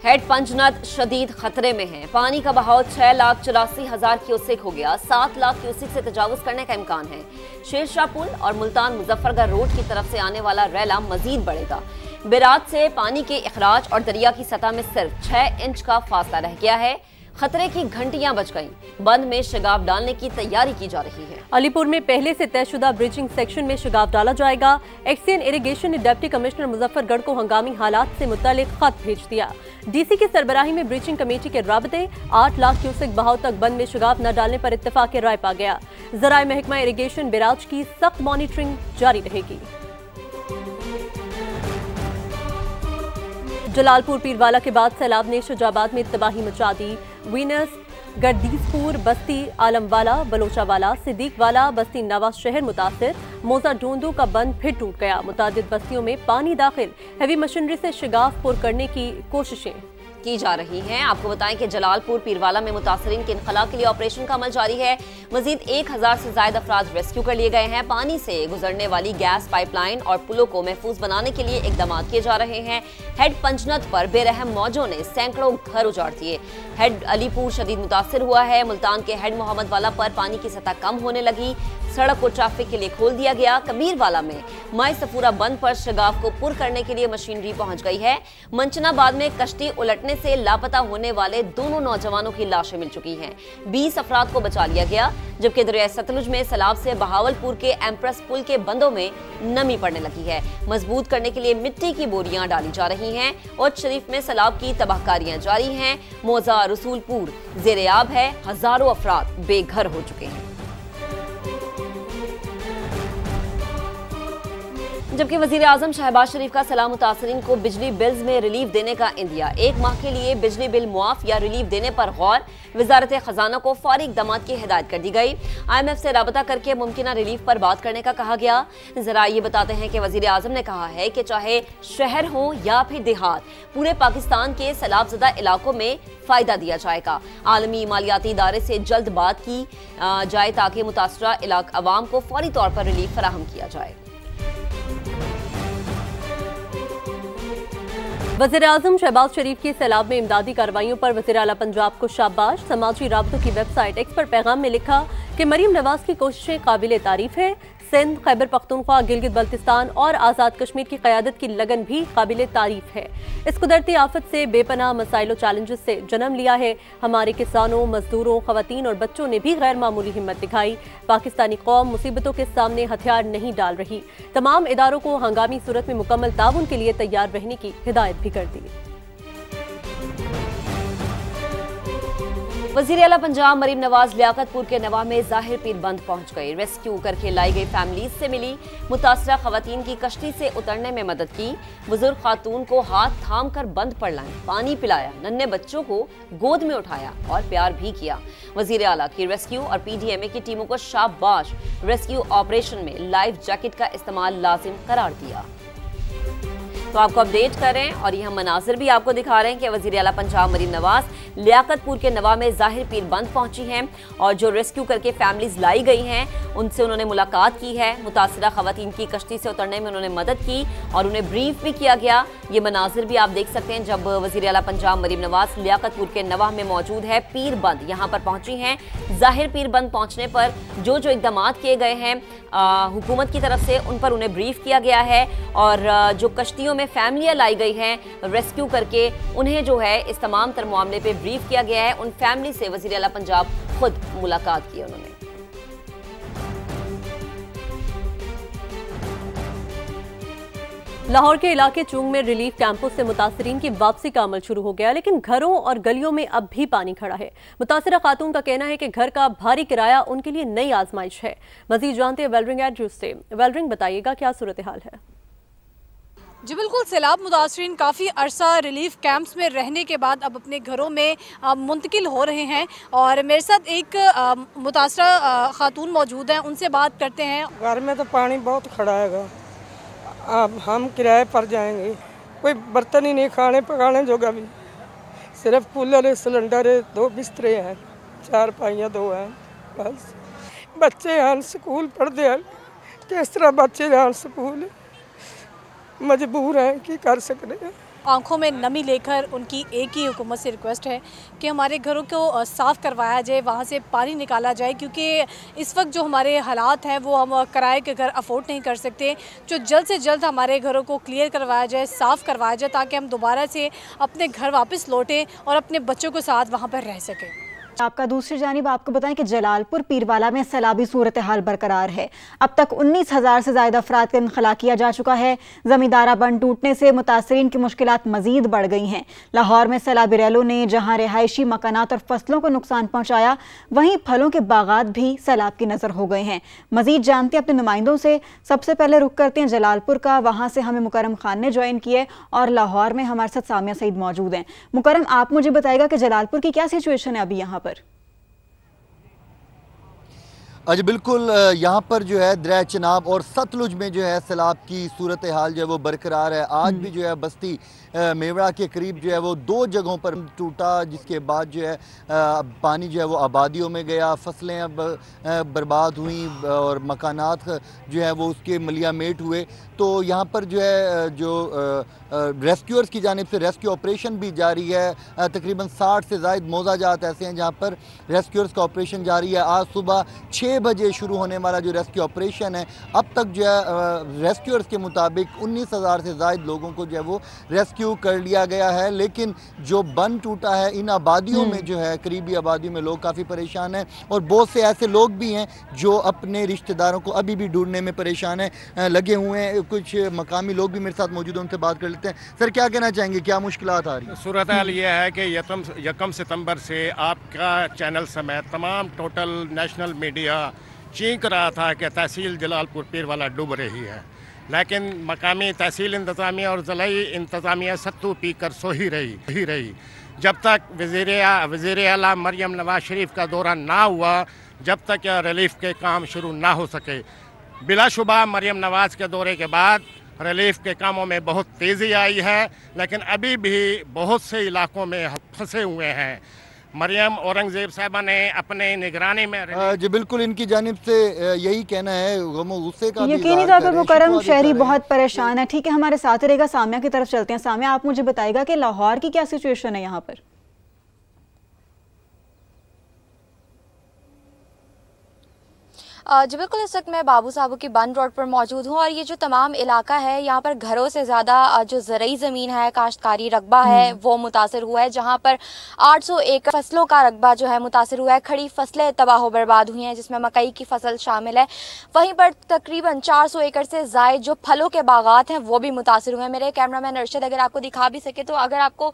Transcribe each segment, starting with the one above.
Head पंचनद शदीद खतरे में है। पानी का बहाव 6,84,000 क्यूसेक हो गया। 7 लाख क्यूसेक से तजावुज करने का इम्कान है। शेरशाह पुल और मुल्तान मुजफ्फरगढ़ रोड की तरफ से आने वाला रैला मजीद बढ़ेगा। बेरात से पानी के इखराज और दरिया की सतह में सिर्फ 6 इंच का फासला रह गया है। खतरे की घंटियां बज गईं। बंद में शगाफ डालने की तैयारी की जा रही है। अलीपुर में पहले से तयशुदा ब्रिजिंग सेक्शन में शगाफ डाला जाएगा। एक्सियन इरिगेशन ने डिप्टी कमिश्नर मुजफ्फरगढ़ को हंगामी हालात से मुतालिक खत भेज दिया। डीसी की सरबराही में ब्रिजिंग कमेटी के राबते 8 लाख क्यूसेक बहाव तक बंद में शगाफ न डालने पर इत्तेफाक राय पा गया। ज़राए महकमा इरिगेशन बिराज की सख्त मॉनिटरिंग जारी रहेगी। जलालपुर पीरवाला के बाद सैलाब ने शुजाबाद में तबाही मचा दी। वीनस, गर्दीसपुर, बस्ती आलमवाला, बलोचावाला, सिद्दीकवाला, बस्ती नवाज शहर मुतासिर। मोजा डोंदो का बंद फिर टूट गया। मुतादिद बस्तियों में पानी दाखिल। हैवी मशीनरी से शगाफ पुर करने की कोशिशें की जा रही हैं। आपको बताएं कि जलालपुर पीरवाला में मुतासरीन के इनखला के लिए ऑपरेशन का अमल जारी है। मजीद 1000 से ज्यादा अफराद रेस्क्यू कर लिए गए हैं। पानी से गुजरने वाली गैस पाइपलाइन और पुलों को महफूज बनाने के लिए इकदाम किए जा रहे हैं। हेड पंचनद पर बेरहम मौजों ने सैकड़ों घर उजाड़ दिए। हेड अलीपुर शदीद मुतासर हुआ है। मुल्तान के हेड मोहम्मद वाला पर पानी की सतह कम होने लगी। सड़क को ट्रैफिक के लिए खोल दिया गया। कबीरवाला में माई सफूरा बंद पर शगाफ को पुर करने के लिए मशीनरी पहुंच गई है। मंचनाबाद में कश्ती उलटने से लापता होने वाले दोनों नौजवानों की लाशें मिल चुकी हैं। 20 अफराद को बचा लिया गया। जबकि दरिया सतलुज में सैलाब से बहावलपुर के एम्प्रेस पुल के बंदों में नमी पड़ने लगी है। मजबूत करने के लिए मिट्टी की बोरियां डाली जा रही हैं। उच्च शरीफ में सैलाब की तबाहकारियां जारी हैं। मौजा रसूलपुर जेरेआब है। हजारों अफराद बेघर हो चुके हैं। जबकि वजीर आजम शहबाज शरीफ का सलाह मुतासरीन को बिजली बिल्स में रिलीफ देने का इंदिया। 1 माह के लिए बिजली बिल मुआफ या रिलीफ देने पर गौर। वजारत खजाना को फौरी इक़दाम की हिदायत कर दी गई। IMF से राबता करके मुमकिन रिलीफ पर बात करने का कहा गया। जरा ये बताते हैं कि वजीर आजम ने कहा है कि चाहे शहर हो या फिर देहात, पूरे पाकिस्तान के सैलाबज़दा इलाकों में फायदा दिया जाएगा। आलमी मालियाती इदारे से जल्द बात की जाए ताकि मुतासरा इलाका अवाम को फौरी तौर पर रिलीफ फराहम किया जाए। वज़ीर-ए-आज़म शहबाज शरीफ की सैलाब में इमदादी कार्रवाइयों पर वज़ीर आला पंजाब को शाबाश। समाजी राब्तों की वेबसाइट एक्स पर पैगाम में लिखा कि मरीम नवाज की कोशिशें काबिल तारीफ है। सिंध, खैबर पख्तूनख्वा, गिलगित बल्तिस्तान और आज़ाद कश्मीर की क़यादत की लगन भी काबिल तारीफ है। इस कुदरती आफत से बेपनाह मसाइल और चैलेंजेस से जन्म लिया है। हमारे किसानों, मजदूरों, खवातीन और बच्चों ने भी गैर मामूली हिम्मत दिखाई। पाकिस्तानी कौम मुसीबतों के सामने हथियार नहीं डाल रही। तमाम इदारों को हंगामी सूरत में मुकम्मल ताउन के लिए तैयार रहने की हिदायत भी कर दी। वज़ीर आला पंजाब मरीम नवाज लियाकतपुर के नवा में ज़ाहिर पीर बंद पहुंच गई। रेस्क्यू करके लाई गई फैमिलीज से मिली। मुतासरा खवातीन की कश्ती से उतरने में मदद की। बुजुर्ग खातून को हाथ थाम कर बंद पर लाए, पानी पिलाया, नन्हे बच्चों को गोद में उठाया और प्यार भी किया। वज़ीर आला की रेस्क्यू और PDMA की टीमों को शाबाश। रेस्क्यू ऑपरेशन में लाइफ जैकेट का इस्तेमाल लाजिम करार दिया। तो आपको अपडेट करें और ये हम मनाजिर भी आपको दिखा रहे हैं कि वज़ीर आला पंजाब मरीम नवाज लियाकतपुर के नवा में ज़ाहिर पीर बंद पहुंची हैं और जो रेस्क्यू करके फैमिलीज लाई गई हैं उनसे उन्होंने मुलाकात की है। मुतासरा खवातीन की कश्ती से उतरने में उन्होंने मदद की और उन्हें ब्रीफ भी किया गया। ये मनाजिर भी आप देख सकते हैं जब वज़ीर आला पंजाब मरीम नवाज लियाकतपुर के नवा में मौजूद है। पीर बंद यहाँ पर पहुंची हैं। ज़ाहिर पीर बंद पहुंचने पर जो इकदाम किए गए हैं हुकूमत की तरफ से उन पर उन्हें ब्रीफ किया गया है और जो कश्तियों में फैमिलियां लाई गई हैं रेस्क्यू करके उन्हें जो है इस तमाम तर मामले पे ब्रीफ किया गया है। उन फैमिली से वज़ीर आला पंजाब खुद मुलाकात की उन्होंने। लाहौर के इलाके चूंग में रिलीफ कैंपों से मुतासरीन की वापसी का अमल शुरू हो गया, लेकिन घरों और गलियों में अब भी पानी खड़ा है। मुतासरा खातून का कहना है कि घर का भारी किराया उनके लिए नई आजमाइश है। मजीद जानते हैं वेलरिंग एड्रेस से। वेलरिंग, बताइएगा क्या सूरत हाल है? जी बिल्कुल, सैलाब मुतासरीन काफ़ी अरसा रिलीफ कैंप्स में रहने के बाद अब अपने घरों में मुंतकिल हो रहे हैं और मेरे साथ एक मुतासरा खातून मौजूद हैं, उनसे बात करते हैं। घर में तो पानी बहुत खड़ा है, अब हम किराए पर जाएंगे। कोई बर्तन ही नहीं खाने पकाने जोगा भी, सिर्फ कूलर है, सिलेंडर है, 2 बिस्तरे हैं, 4 पाइयाँ 2 हैं बस। बच्चे हैं स्कूल पढ़ते हैं, किस तरह बच्चे हैं स्कूल, मजबूर हैं, की कर सकते हैं। आंखों में नमी लेकर उनकी एक ही हुकूमत से रिक्वेस्ट है कि हमारे घरों को साफ़ करवाया जाए, वहाँ से पानी निकाला जाए, क्योंकि इस वक्त जो हमारे हालात हैं वो हम किराए के घर अफोर्ड नहीं कर सकते। जो जल्द से जल्द हमारे घरों को क्लियर करवाया जाए, साफ़ करवाया जाए, ताकि हम दोबारा से अपने घर वापस लौटें और अपने बच्चों के साथ वहाँ पर रह सकें। आपका दूसरी जानिब आपको बताएं कि जलालपुर पीरवाला में सैलाबी सूरत हाल बरकरार है। अब तक 19,000 से ज़्यादा अफराद का इनखला किया जा चुका है। ज़मींदारा बंद टूटने से मुतासरीन की मुश्किलात मजीद बढ़ गई हैं। लाहौर में सैलाबी रैलों ने जहां रिहायशी मकानात और फसलों को नुकसान पहुंचाया, वहीं फलों के बागात भी सैलाब की नज़र हो गए हैं। मजीद जानते हैं अपने नुमाइंदों से। सबसे पहले रुख करते हैं जलालपुर का, वहाँ से हमें मुकरम खान ने ज्वाइन किए और लाहौर में हमारे साथ सामिया सईद मौजूद हैं। मुकरम, आप मुझे बताइएगा कि जलालपुर की क्या सिचुएशन है अभी यहाँ पर? जी बिल्कुल, यहाँ पर जो है दरिया चनाब और सतलुज में जो है सैलाब की सूरत हाल जो है वो बरकरार है। आज भी जो है बस्ती मेवड़ा के करीब जो है वो 2 जगहों पर टूटा, जिसके बाद जो है पानी जो है वो आबादियों में गया, फसलें अब बर्बाद हुई और मकानात जो है वो उसके मलियामेट हुए। तो यहाँ पर जो है जो रेस्क्यूअर्स की जानिब से रेस्क्यू ऑपरेशन भी जारी है। तकरीबन 60 से ज़ायद मौज़ाजात ऐसे हैं जहाँ पर रेस्क्यूअर्स का ऑपरेशन जारी है। आज सुबह 6 बजे शुरू होने वाला जो रेस्क्यू ऑपरेशन है, अब तक जो है रेस्क्यूअर्स के मुताबिक 19,000 से ज़ायद लोगों को जो है वो रेस्क्यू कर लिया गया है। लेकिन जो बंद टूटा है, इन आबादियों में जो है करीबी आबादियों में लोग काफ़ी परेशान हैं और बहुत से ऐसे लोग भी हैं जो अपने रिश्तेदारों को अभी भी ढूंढने में परेशान हैं, लगे हुए हैं। कुछ मकामी लोग भी मेरे साथ मौजूद हैं, उनसे बात कर लेते हैं। सर, क्या कहना चाहेंगे, क्या मुश्किलात आ रही है? सूरत हाल ये है कि यकम सितंबर से आपका चैनल समेत तमाम टोटल नेशनल मीडिया चीख रहा था कि तहसील जलालपुर पीरवाला डूब रही है, लेकिन मकामी तहसील इंतज़ामिया और ज़िलाई इंतज़ामिया सत्तू पी कर सो ही रही। जब तक वज़ीर आला मरियम नवाज शरीफ का दौरा ना हुआ, जब तक रिलीफ के काम शुरू ना हो सके। बिलाशुबा मरियम नवाज के दौरे के बाद रिलीफ के कामों में बहुत तेज़ी आई है, लेकिन अभी भी बहुत से इलाकों में फंसे हुए हैं। मरियम औरंगजेब साहबा ने अपने निगरानी में जी बिल्कुल, इनकी जानिब से यही कहना है, गमो गुस्से का यकीनी तौर पर मुकरम शहरी बहुत परेशान है। ठीक है, हमारे साथ रहेगा। सामिया की तरफ चलते हैं। सामिया, आप मुझे बताएगा कि लाहौर की क्या सिचुएशन है यहाँ पर? जी बिल्कुल, इस वक्त मैं बाबू साहब की बंद रोड पर मौजूद हूँ और ये जो तमाम इलाका है यहाँ पर घरों से ज़्यादा जो ज़रई ज़मीन है, काश्तकारी रकबा है, वो मुतासर हुआ है। जहाँ पर 800 एकड़ फसलों का रकबा जो है मुतासर हुआ है। खड़ी फसलें तबाह बर्बाद हुई हैं, जिसमें मकई की फसल शामिल है। वहीं पर तकरीबन 400 एकड़ से ज़ायद जो फलों के बागात हैं वो भी मुतासर हुए हैं। मेरे कैमरामैन अरशद अगर आपको दिखा भी सके तो, अगर आपको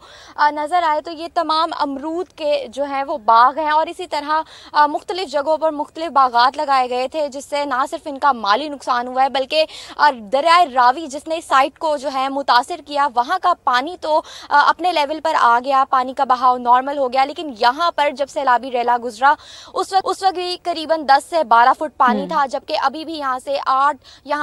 नज़र आए तो ये तमाम अमरूद के जो हैं वो बाग हैं और इसी तरह मुख्तलिफ जगहों पर मुख्तलिफ बागात लगाए गए थे, जिससे ना सिर्फ इनका माली नुकसान हुआ है बल्कि दरियाए रावी जिसने इस साइट को जो है मुतासिर किया, वहाँ का पानी तो अपने लेवल पर आ गया, पानी का बहाव नॉर्मल हो गया। लेकिन यहाँ पर जब सैलाबी रेला गुजरा उस वक्त भी करीबन 10 से 12 फुट पानी था, जबकि अभी भी यहाँ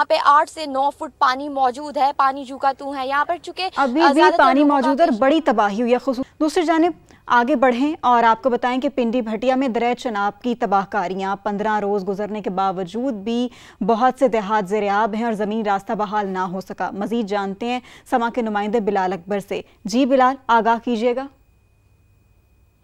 पे 8 से 9 फुट पानी मौजूद है। पानी जूका तू है यहाँ पर, चूंकि अभी भी पानी मौजूद है और बड़ी तबाही हुई है। दूसरी जानिब आगे बढ़ें और आपको बताएं कि पिंडी भटिया में दरिया चनाब की तबाहकारियां 15 रोज गुजरने के बावजूद भी बहुत से देहात ज़ेर-ए-आब हैं और ज़मीन रास्ता बहाल ना हो सका। मजीद जानते हैं समा के नुमाइंदे बिलाल अकबर से। जी बिलाल, आगाह कीजिएगा।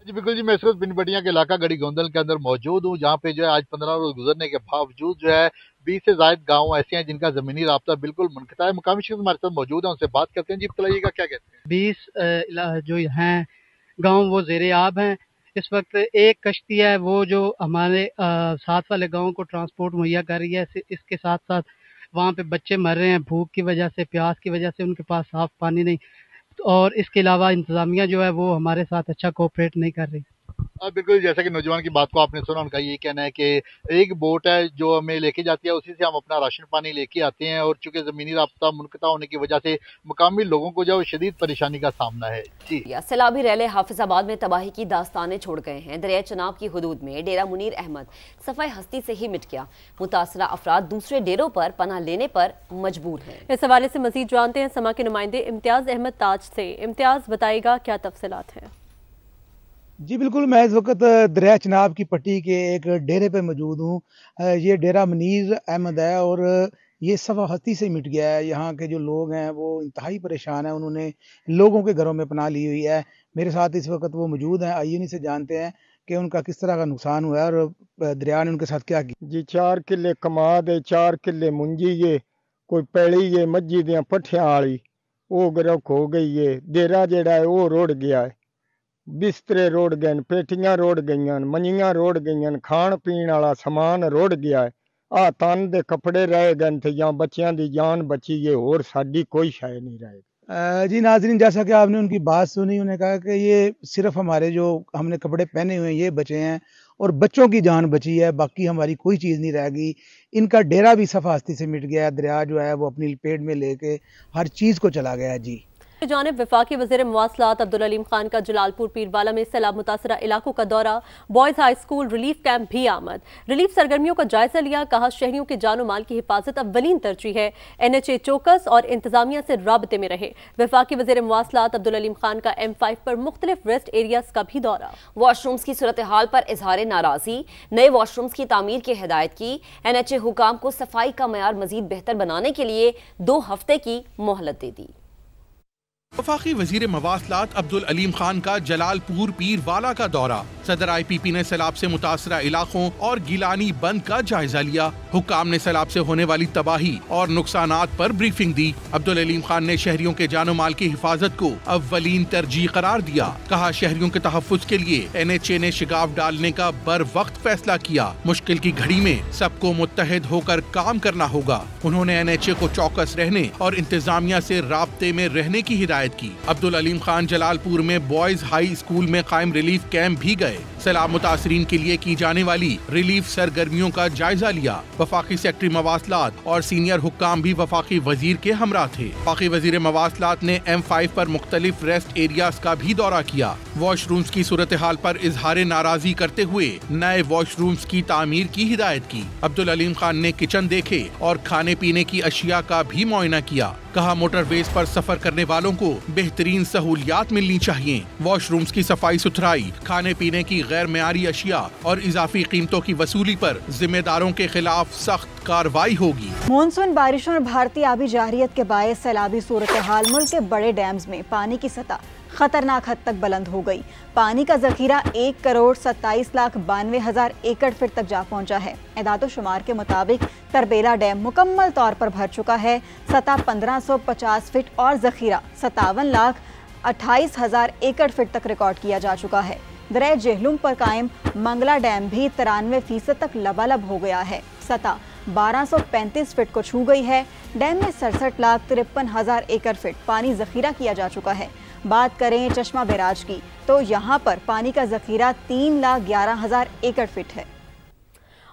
जी बिल्कुल जी, मैं इस वक्त पिंडी भटिया के इलाका गड़ी गोंदल के अंदर मौजूद हूँ, जहाँ पे जो है आज 15 रोज गुजरने के बावजूद जो है 20 से ज़ायद गाँव ऐसे हैं जिनका ज़मीनी राब्ता बिल्कुल मुनक़ता है। मुकामी शख्स हमारे साथ मौजूद है, उनसे बात करते हैं। जी बताइएगा, क्या कहते हैं? 20 जो हैं गांव वो ज़ेर-ए-आब हैं। इस वक्त एक कश्ती है वो जो हमारे साथ वाले गांव को ट्रांसपोर्ट मुहैया कर रही है। इसके साथ साथ वहाँ पे बच्चे मर रहे हैं भूख की वजह से, प्यास की वजह से, उनके पास साफ पानी नहीं। और इसके अलावा इंतज़ामिया जो है वो हमारे साथ अच्छा कोऑपरेट नहीं कर रही। बिल्कुल, जैसा कि नौजवान की बात को आपने सुना, उनका ये कहना है कि एक बोट है जो हमें लेके जाती है, उसी से हम अपना राशन पानी लेके आते हैं और चूंकि ज़मीनी राब्ता मुनक़ता होने की वजह से मुकामी लोगों को जो शदीद परेशानी का सामना है। जी, सैलाबी रैले हाफिजाबाद में तबाही की दास्तानें छोड़ गए हैं। दरिया चनाब की हुदूद में डेरा मुनीर अहमद सफाई हस्ती से ही मिट गया। मुतासरा अफराद दूसरे डेरों पर पनाह लेने पर मजबूर हैं। इस हवाले से मजीद जानते हैं समा के नुमाइंदे इम्तियाज अहमद ताज से। इम्तियाज, बताएगा क्या तफसीलात हैं? जी बिल्कुल, मैं इस वक्त दरिया चनाब की पट्टी के एक डेरे पे मौजूद हूँ। ये डेरा मुनीर अहमद है और ये सफाहती से मिट गया है। यहाँ के जो लोग हैं वो इंतहाई परेशान हैं, उन्होंने लोगों के घरों में पनाह ली हुई है। मेरे साथ इस वक्त वो मौजूद हैं, आइए उन्हीं से जानते हैं कि उनका किस तरह का नुकसान हुआ है और दरिया ने उनके साथ क्या किया। जी 4 किले कमाद है, 4 किले मुंजी ये, कोई पैली ये मज्जी दियां पट्ठियां वाली वो गरक हो गई है। देरा जेड़ा है वो रोड़ गया है, बिस्तरे रोड़ गए, पेटियां रोड़ गई, मंजियां रोड़ गई, खाण पीण वाला समान रोड़ गया है। आ तन दे कपड़े रह गए थे या बच्चियां दी जान बची है, और साडी कोई शय नहीं रहे। जी नाजरीन, जैसा कि आपने उनकी बात सुनी, उन्होंने कहा कि ये सिर्फ हमारे जो हमने कपड़े पहने हुए हैं ये बचे हैं और बच्चों की जान बची है, बाकी हमारी कोई चीज़ नहीं रह गई। इनका डेरा भी सफास्ती से मिट गया है, दरिया जो है वो अपनी लपेट में लेके हर चीज़ को चला गया है। जी जानिब वफाकी वज़ीर मवासलात अब्दुल अलीम खान का जलालपुर पीरवाला में सैलाब मुतासरा इलाकों का दौरा, boys high school relief camp भी आमद। रिलीफ सरगर्मियों का जायजा लिया, कहा शहरियों के जानो माल की हिफाजत अव्वलीन तरजीह है। NHA चौकस और इंतजामिया से राबते में रहे। वफाकी वज़ीर मवासलात अब्दुल अलीम खान का M5 पर मुख्तलिफ रेस्ट एरियाज का भी दौरा। वॉशरूम्स की सूरत हाल पर इजहार नाराजी, नए वॉशरूम्स की तामीर की हिदायत की। NHA हुकाम को सफाई का मयार मजीद बेहतर बनाने के लिए 2 हफ्ते की मोहलत दे दी। वफाकी वजीर मवासलात अब्दुल अलीम खान का जलालपुर पीरवाला का दौरा, सदर IPP ने सैलाब से मुतासरा इलाकों और गिलानी बंद का जायजा लिया। हुक्काम ने सैलाब से होने वाली तबाही और नुकसानात पर ब्रीफिंग दी। अब्दुल अलीम खान ने शहरियों के जानो माल की हिफाजत को अव्वलीन तरजीह करार दिया। कहा शहरियों के तहफ्फुज के लिए NHA ने शिगाफ डालने का बर वक्त फैसला किया। मुश्किल की घड़ी में सबको मुत्तहिद होकर काम करना होगा। उन्होंने NHA को चौकस रहने और इंतजामिया से राब्ते में रहने की हिदायत की। अब्दुल अलीम खान जलालपुर में बॉयज हाई स्कूल में कायम रिलीफ कैंप भी गए। सैलाब मुतासरीन के लिए की जाने वाली रिलीफ सरगर्मियों का जायजा लिया। वफाकी सेक्रेटरी मवासलात और सीनियर हुक्काम भी वफाकी वजीर के हमरा थे। वफाकी वजीर मवासलात ने M5 पर मुख्तलिफ रेस्ट एरियाज का भी दौरा किया। वॉशरूम्स की सूरत हाल पर इजहार नाराजी करते हुए नए वॉशरूम्स की तामीर की हिदायत की। अब्दुल अलीम खान ने किचन देखे और खाने पीने की अशिया का भी मुआयना किया। कहा मोटरवेज पर सफर करने वालों को बेहतरीन सहूलियात मिलनी चाहिए। वॉशरूम्स की सफाई सुथराई, खाने पीने की गैर मेयारी अशिया और इजाफी कीमतों की वसूली पर जिम्मेदारों के खिलाफ सख्त कार्रवाई होगी। मानसून बारिशों और भारतीय आबी जारियत के बायस सैलाबी सूरत हाल, मुल्क के बड़े डैम्स में पानी की सतह खतरनाक हद तक बुलंद हो गई। पानी का जखीरा 1,27,92,000 एकड़ फीट तक जा पहुंचा है। एदादो शुमार के मुताबिक तरबेला डैम मुकम्मल तौर पर भर चुका है। सतह 1,550 फीट और जखीरा 57,28,000 एकड़ फीट तक रिकॉर्ड किया जा चुका है। दरिया जेहलुम पर कायम मंगला डैम भी 93% तक लबालब हो गया है। सतह 1235 फीट को छू गई है। डैम में 67,53,000 एकड़ फीट पानी जखीरा किया जा चुका है। बात करें चश्मा बैराज की तो यहाँ पर पानी का जखीरा 3,11,000 एकड़ फीट है।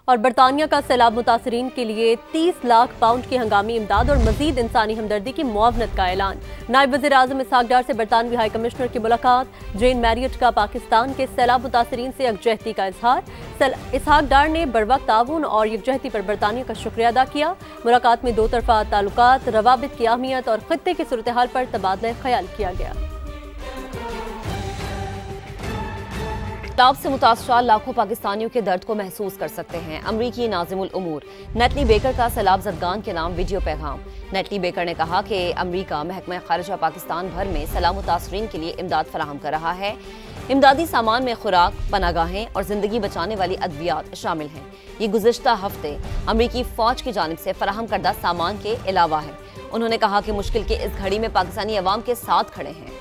और बरतानिया का सैलाब मुतासरीन के लिए 30 लाख पाउंड की हंगामी इमदाद और मजीद इंसानी हमदर्दी की मुआवनत का ऐलान। नायब वज़ीर आज़म इसहाक डार से बरतानवी हाई कमिश्नर की मुलाकात। जेन मैरियट का पाकिस्तान के सैलाब मुतासरीन से यकजहती का इजहार। इसहाक डार ने बरवक्त ताउन और यकजहती पर बरतानिया का शुक्रिया अदा किया। मुलाकात में 2 तरफा ताल्लुकात, रवाबित की अहमियत और खित्ते की सूरत हाल पर तबादला ख्याल किया गया। ताब से मुतासरा लाखों पाकिस्तानियों के दर्द को महसूस कर सकते हैं। अमरीकी नाज़िमुल उमूर नेटली बेकर का सैलाब ज़दगान के नाम वीडियो पैगाम। नेटली बेकर ने कहा कि अमरीका महकमा ख़ारिजा पाकिस्तान भर में सैलाब मुतासरीन के लिए इमदाद फराहम कर रहा है। इमदादी सामान में खुराक, पनागाहें और ज़िंदगी बचाने वाली अद्वियात शामिल हैं। ये गुज़िश्ता हफ्ते अमरीकी फ़ौज की जानिब से फराहम करदा सामान के अलावा है। उन्होंने कहा कि मुश्किल के इस घड़ी में पाकिस्तानी अवाम के साथ खड़े हैं।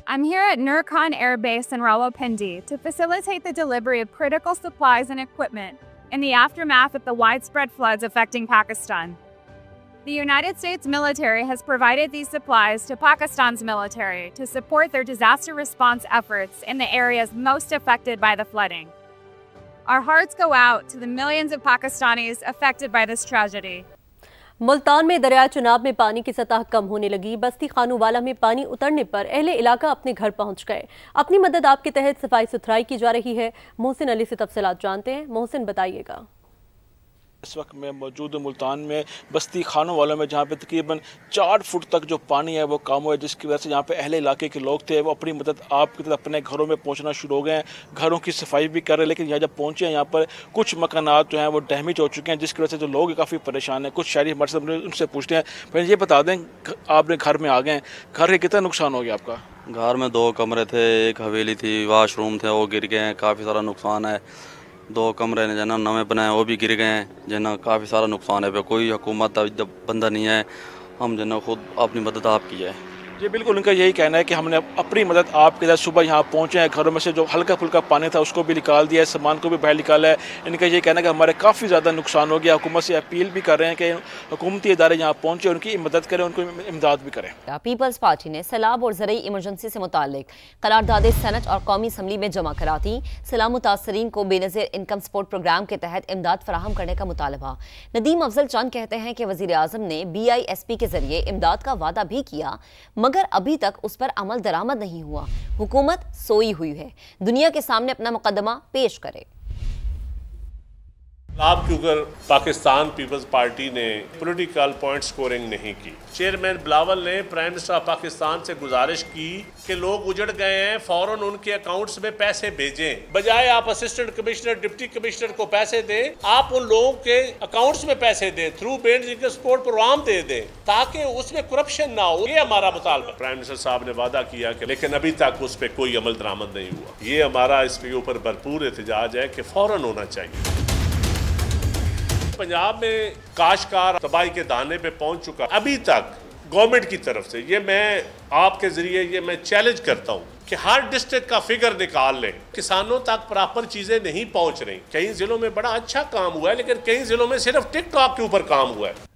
I'm here at Nur Khan Air Base in Rawalpindi to facilitate the delivery of critical supplies and equipment in the aftermath of the widespread floods affecting Pakistan. The United States military has provided these supplies to Pakistan's military to support their disaster response efforts in the areas most affected by the flooding. Our hearts go out to the millions of Pakistanis affected by this tragedy. Multan में दरिया चुनाब में पानी की सतह कम होने लगी। बस्ती खानूवाला में पानी उतरने पर अहले इलाका अपने घर पहुंच गए। अपनी मदद आपके तहत सफाई सुथराई की जा रही है। मोहसिन अली से तफसीलात जानते हैं। मोहसिन, बताइएगा। इस वक्त मैं मौजूद हूँ मुल्तान में बस्ती खानों वालों में, जहाँ पे तकरीबन 4 फुट तक जो पानी है वो कम हुआ है, जिसकी वजह से यहाँ पे अहले इलाके के लोग थे वो अपनी मदद आपकी तरफ अपने घरों में पहुँचना शुरू हो गए हैं, घरों की सफाई भी कर रहे हैं। लेकिन यहाँ जब पहुँचे हैं यहाँ पर कुछ मकानात जो हैं वो डैमेज हो चुके हैं, जिसकी वजह से जो लोग काफ़ी परेशान हैं। कुछ शहरी हमारे सामने उनसे पूछते हैं, पहले ये बता दें आपने घर में आ गए हैं, घर के कितना नुकसान हो गया आपका? घर में 2 कमरे थे, एक हवेली थी, वाशरूम थे, वो गिर गए हैं, काफ़ी सारा नुकसान है। 2 कमरे ने जना नवे बनाए वो भी गिर गए हैं, जना काफ़ी सारा नुकसान है। पे कोई हुकूमत बंदा नहीं है, हम जना खुद अपनी मदद आप की है। जी बिल्कुल, उनका यही कहना है कि हमने अपनी मदद आपके साथ सुबह यहाँ पहुँचे हैं, घरों में से जो हल्का फुल्का पानी था उसको भी निकाल दिया है, सामान को भी बाहर निकाला है। इनका ये कहना है कि हमारे काफ़ी ज़्यादा नुकसान हो गया। हुकूमत से अपील भी कर रहे हैं कि हुकूमती इदारे यहाँ पहुँचे, उनकी मदद करें, उनको इमदाद भी करें। पीपल्स पार्टी ने सैलाब और ज़रूरी इमरजेंसी से मुताल्लिक करारदादें सेनेट और कौमी असम्बली में जमा करा दी। सैलाब मुतासरीन को बेनज़ीर इनकम सपोर्ट प्रोग्राम के तहत इमदाद फराहम करने का मुतालबा। नदीम अफजल चंद कहते हैं कि वज़ीर आज़म ने BISP के जरिए इमदाद का वादा भी किया, मगर अभी तक उस पर अमल दरामद नहीं हुआ। हुकूमत सोई हुई है, दुनिया के सामने अपना मुकदमा पेश करे। आप के ऊपर पाकिस्तान पीपल्स पार्टी ने पॉलिटिकल पॉइंट स्कोरिंग नहीं की। चेयरमैन बिलावल ने प्राइम मिनिस्टर ऑफ पाकिस्तान से गुजारिश की कि लोग उजड़ गए हैं, फौरन उनके अकाउंट्स में पैसे भेजें। बजाय आप असिस्टेंट कमिश्नर, डिप्टी कमिश्नर को पैसे दें, आप उन लोगों के अकाउंट्स में पैसे दें, through based income support program दे दें, ताकि उसमें करप्शन ना हो। ये हमारा मुतालबा। प्राइम मिनिस्टर साहब ने वादा किया कि, लेकिन अभी तक उस पर कोई अमल दरामद नहीं हुआ। ये हमारा इसके ऊपर भरपूर एहतजाज है कि फौरन होना चाहिए। पंजाब में काश्तकार तबाही के दाने पे पहुंच चुका, अभी तक गवर्नमेंट की तरफ से ये मैं आपके जरिए ये मैं चैलेंज करता हूं कि हर डिस्ट्रिक्ट का फिगर निकाल लें। किसानों तक प्रॉपर चीजें नहीं पहुंच रही। कई जिलों में बड़ा अच्छा काम हुआ है, लेकिन कई जिलों में सिर्फ टिकटॉक के ऊपर काम हुआ है।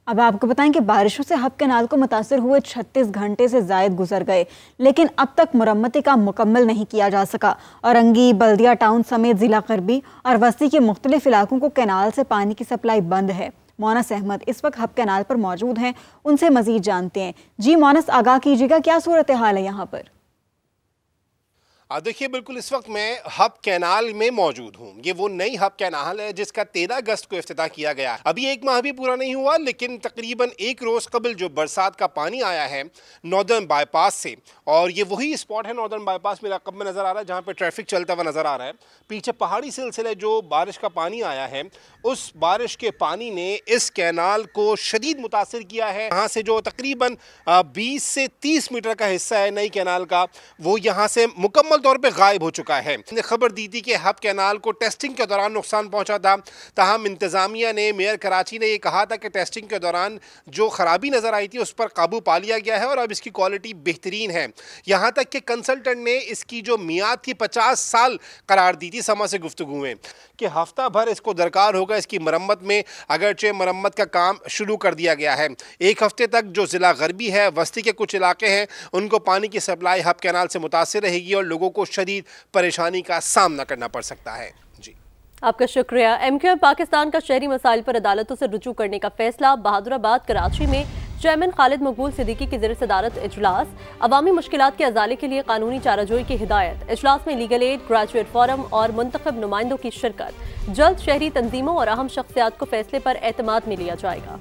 अब आपको बताएं कि बारिशों से हब कैनाल को मुतासर हुए 36 घंटे से जायद गुजर गए, लेकिन अब तक मुरम्मती काम मुकम्मल नहीं किया जा सका। औरंगी, बल्दिया टाउन समेत जिला करबी और वस्ती के मुख्तलिफ इलाकों को कैनाल से पानी की सप्लाई बंद है। मोनस अहमद इस वक्त हब कैनाल पर मौजूद हैं, उनसे मजीद जानते हैं। जी मोनस, आगाह कीजिएगा, क्या सूरत हाल है यहाँ पर? देखिए, बिल्कुल इस वक्त मैं हब कैनाल में मौजूद हूँ। ये वो नई हब कैनाल है जिसका 13 अगस्त को इफ्तिताह किया गया। अभी 1 माह भी पूरा नहीं हुआ, लेकिन तकरीबन 1 रोज़ कबल जो बरसात का पानी आया है नॉर्दर्न बाईपास से, और ये वही स्पॉट है नॉर्दर्न बाईपास मेरा कब में नज़र आ रहा है, जहाँ पे ट्रैफिक चलता हुआ नज़र आ रहा है। पीछे पहाड़ी सिलसिले जो बारिश का पानी आया है, उस बारिश के पानी ने इस कैनाल को शदीद मुतासिर किया है। यहाँ से जो तकरीबन 20 से 30 मीटर का हिस्सा है नई कैनाल का, वो यहाँ से मुकम्मल तौर पे गायब हो चुका है। ने खबर दी थी कि हब कैनाल को टेस्टिंग के दौरान नुकसान पहुंचा था, ताहम इंतजामिया ने, मेयर कराची ने ये कहा था कि टेस्टिंग के दौरान जो खराबी नजर आई थी उस पर काबू पा लिया गया है और अब इसकी क्वालिटी बेहतरीन है। यहाँ तक कि कंसल्टेंट ने इसकी जो मियाद थी 50 साल करार दी थी समा से गुफ्तगू में, कि हफ्ता भर इसको दरकार होगा इसकी मरम्मत में, अगरचे मरम्मत का काम शुरू कर दिया गया है। 1 हफ्ते तक जो ज़िला गरबी है, वस्ती के कुछ इलाके हैं, उनको पानी की सप्लाई हब कैनाल से मुतासिर रहेगी और लोगों को शदीद परेशानी का सामना करना पड़ सकता है। जी, आपका शुक्रिया। MQM पाकिस्तान का शहरी मसाइल पर अदालतों से रुजू करने का फैसला। बहादुराबाद कराची में चेयरमैन खालिद मकबूल सिद्दीकी की ज़ेर सदारत इजलास। अवामी मुश्किलात के अजाले के लिए कानूनी चाराजोई की हिदायत। इजलास में लीगल एड, ग्रेजुएट फोरम और मुंतखब नुमाइंदों की शिरकत। जल्द शहरी तंजीमों और अहम शख्सियात को फैसले पर एतमाद में लिया जाएगा।